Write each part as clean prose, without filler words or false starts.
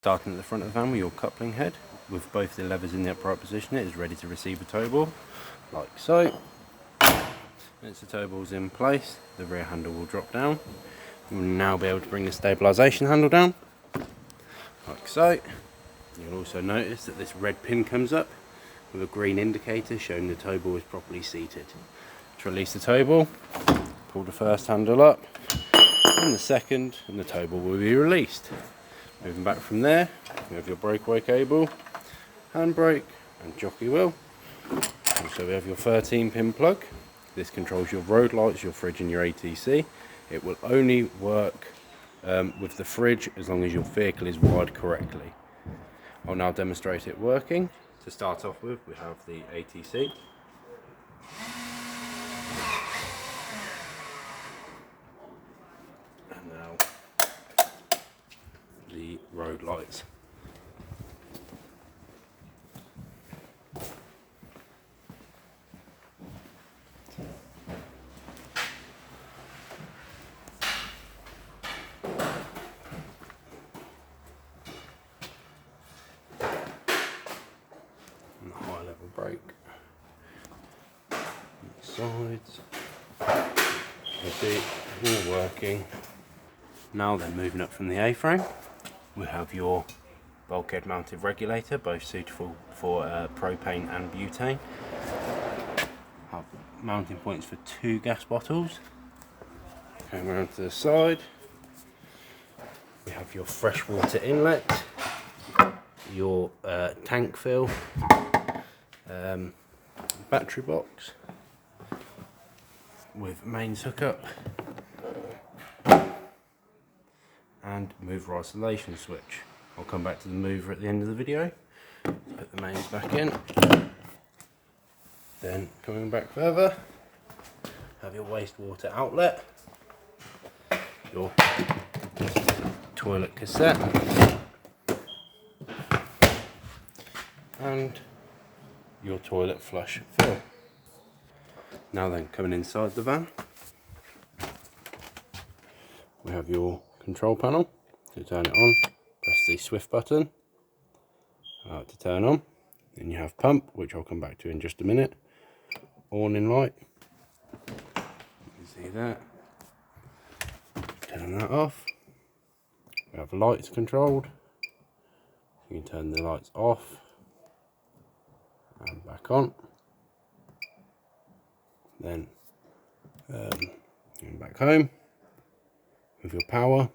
Starting at the front of the van with your coupling head, with both the levers in the upright position, it is ready to receive a tow ball, like so. Once the tow ball is in place, the rear handle will drop down. You will now be able to bring the stabilisation handle down, like so. You'll also notice that this red pin comes up with a green indicator showing the tow ball is properly seated. To release the tow ball, pull the first handle up, and the second, and the tow ball will be released. Moving back from there, you have your breakaway cable, handbrake and jockey wheel. Also we have your 13 pin plug. This controls your road lights, your fridge and your ATC. It will only work with the fridge as long as your vehicle is wired correctly. I'll now demonstrate it working. To start off with, we have the ATC. And now the road lights. And the high level brake. And the sides. You see, all working. Now then, moving up from the A-frame, we have your bulkhead mounted regulator, both suitable for propane and butane. Have mounting points for 2 gas bottles. Going around to the side, we have your freshwater inlet, your tank fill, battery box with mains hookup, and mover isolation switch. I'll come back to the mover at the end of the video. Put the mains back in. Then coming back further, have your wastewater outlet, your toilet cassette, and your toilet flush fill. Now then, coming inside the van, we have your control panel. To turn it on, press the swift button to turn on. Then you have pump, which I'll come back to in just a minute. Warning light, you can see that. Turn that off. We have lights controlled. You can turn the lights off and back on. Then going back home with your power.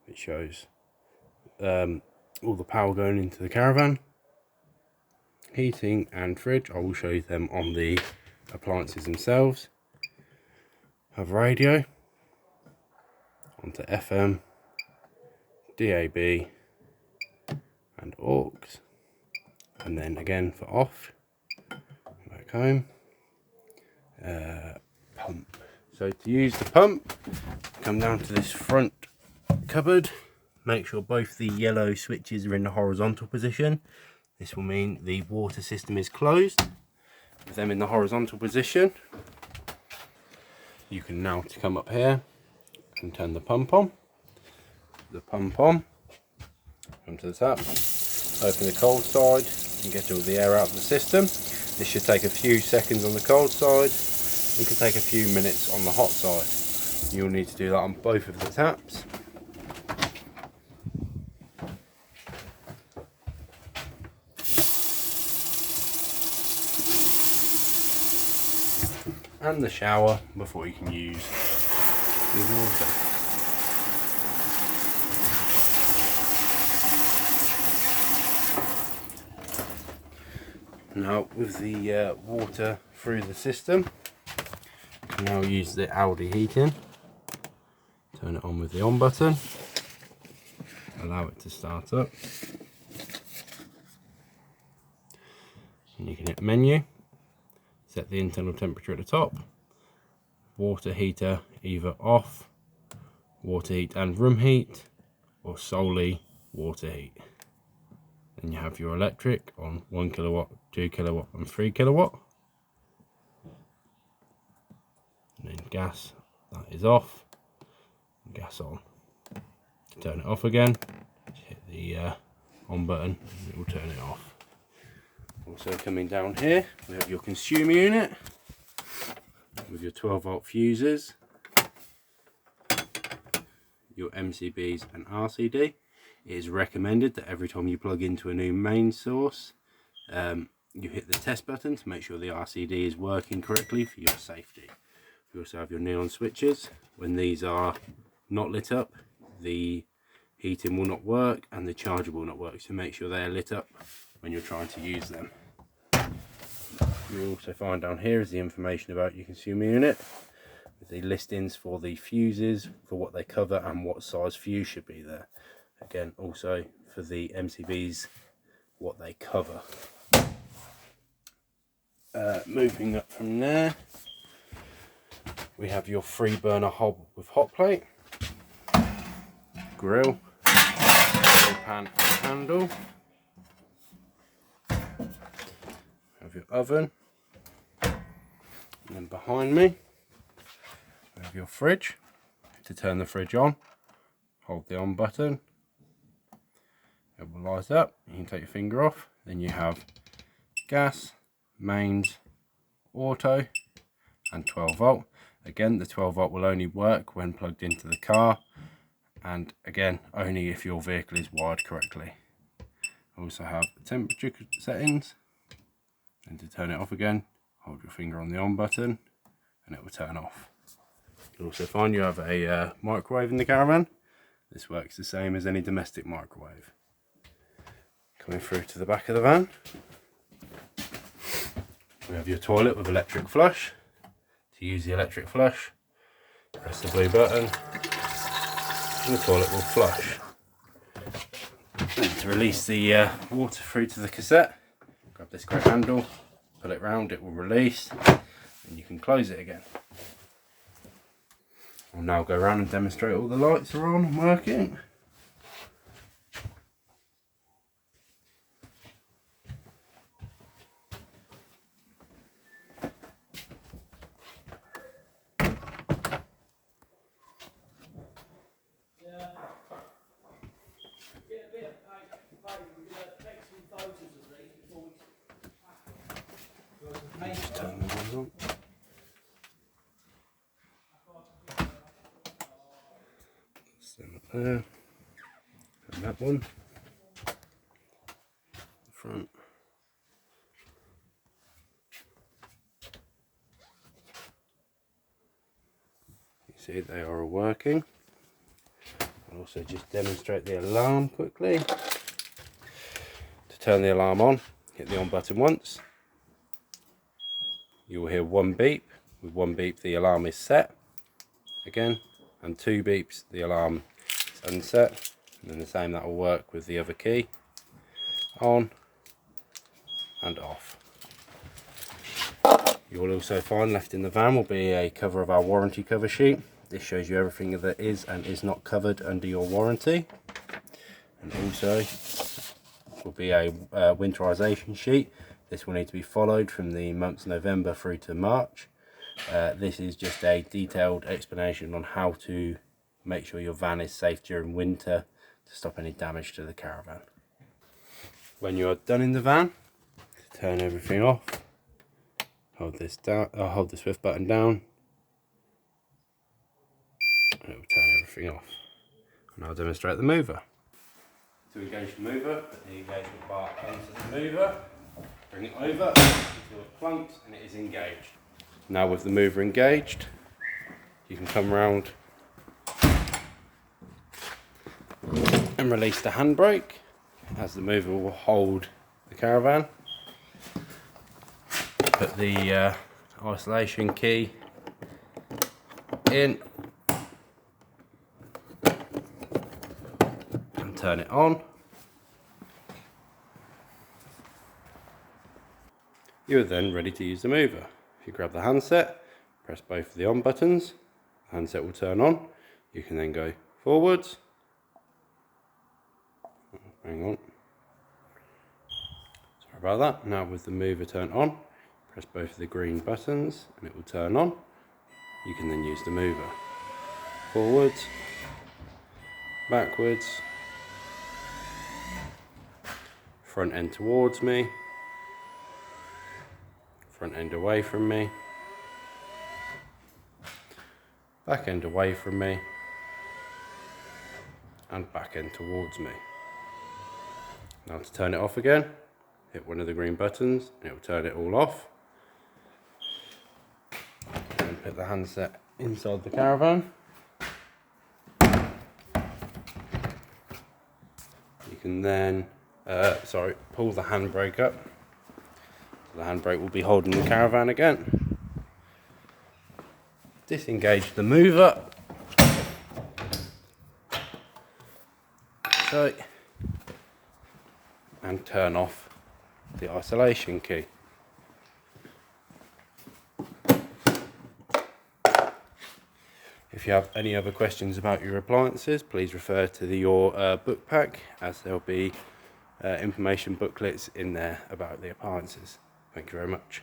It shows all the power going into the caravan. Heating and fridge, I will show you them on the appliances themselves. Have radio onto FM, DAB and aux, and then again for off, back home, pump. So to use the pump, come down to this front cupboard, make sure both the yellow switches are in the horizontal position. This will mean the water system is closed. With them in the horizontal position, you can now come up here and turn the pump on. The pump on, come to the tap, open the cold side and get all the air out of the system. This should take a few seconds on the cold side. It could take a few minutes on the hot side. You'll need to do that on both of the taps. And the shower before you can use the water. Now with the water through the system, you can now use the Aldi heating. Turn it on with the on button, allow it to start up, and you can hit menu. Set the internal temperature at the top, water heater either off, water heat and room heat, or solely water heat. Then you have your electric on 1 kilowatt, 2 kilowatt and 3 kilowatt. And then gas, that is off, and gas on. To turn it off again, hit the on button and it will turn it off. Also coming down here, we have your consumer unit with your 12-volt fuses, your MCBs and RCD. It is recommended that every time you plug into a new main source, you hit the test button to make sure the RCD is working correctly for your safety. You also have your neon switches. When these are not lit up, the heating will not work and the charger will not work, so make sure they are lit up when you're trying to use them. You'll also find down here is the information about your consumer unit, with the listings for the fuses, for what they cover and what size fuse should be there. Again, also for the MCBs, what they cover. Moving up from there, we have your 3-burner hob with hot plate, grill, pan and handle. Have your oven, and then behind me we have your fridge. To turn the fridge on, hold the on button, it will light up. You can take your finger off. Then you have gas, mains, auto and 12-volt. Again, the 12-volt will only work when plugged into the car, and again only if your vehicle is wired correctly. Also have temperature settings, and to turn it off again, hold your finger on the on button and it will turn off. You'll also find you have a microwave in the caravan. This works the same as any domestic microwave. Coming through to the back of the van, we have your toilet with electric flush. To use the electric flush, press the blue button and the toilet will flush. And to release the water through to the cassette, grab this great handle, pull it round, it will release, and you can close it again. I'll now go around and demonstrate all the lights are on and working. Just turn the ones on. Stand up there, and that one, the front. You see they are working. I'll also just demonstrate the alarm quickly. To turn the alarm on, hit the on button once. You will hear one beep. With one beep the alarm is set again, and 2 beeps the alarm is unset, and then the same that will work with the other key, on and off. You will also find left in the van will be a cover of our warranty cover sheet. This shows you everything that is and is not covered under your warranty, and also will be a winterization sheet. This will need to be followed from the months November through to March. This is just a detailed explanation on how to make sure your van is safe during winter to stop any damage to the caravan. When you are done in the van, turn everything off. Hold this down. Hold the Swift button down, and it will turn everything off. And I'll demonstrate the mover. To engage the mover, put the engagement bar into the mover. Bring it over until it plunks and it is engaged. Now with the mover engaged, you can come around and release the handbrake, as the mover will hold the caravan. Put the isolation key in and turn it on. You are then ready to use the mover. If you grab the handset, press both of the on buttons, the handset will turn on. You can then go forwards. Hang on. Sorry about that. Now with the mover turned on, press both of the green buttons and it will turn on. You can then use the mover. Forwards, backwards, front end towards me, front end away from me, back end away from me, and back end towards me. Now to turn it off again, hit one of the green buttons and it will turn it all off. And put the handset inside the caravan. You can then, pull the handbrake up. So the handbrake will be holding the caravan again. Disengage the mover. So, and turn off the isolation key. If you have any other questions about your appliances, please refer to your book pack, as there'll be information booklets in there about the appliances. Thank you very much.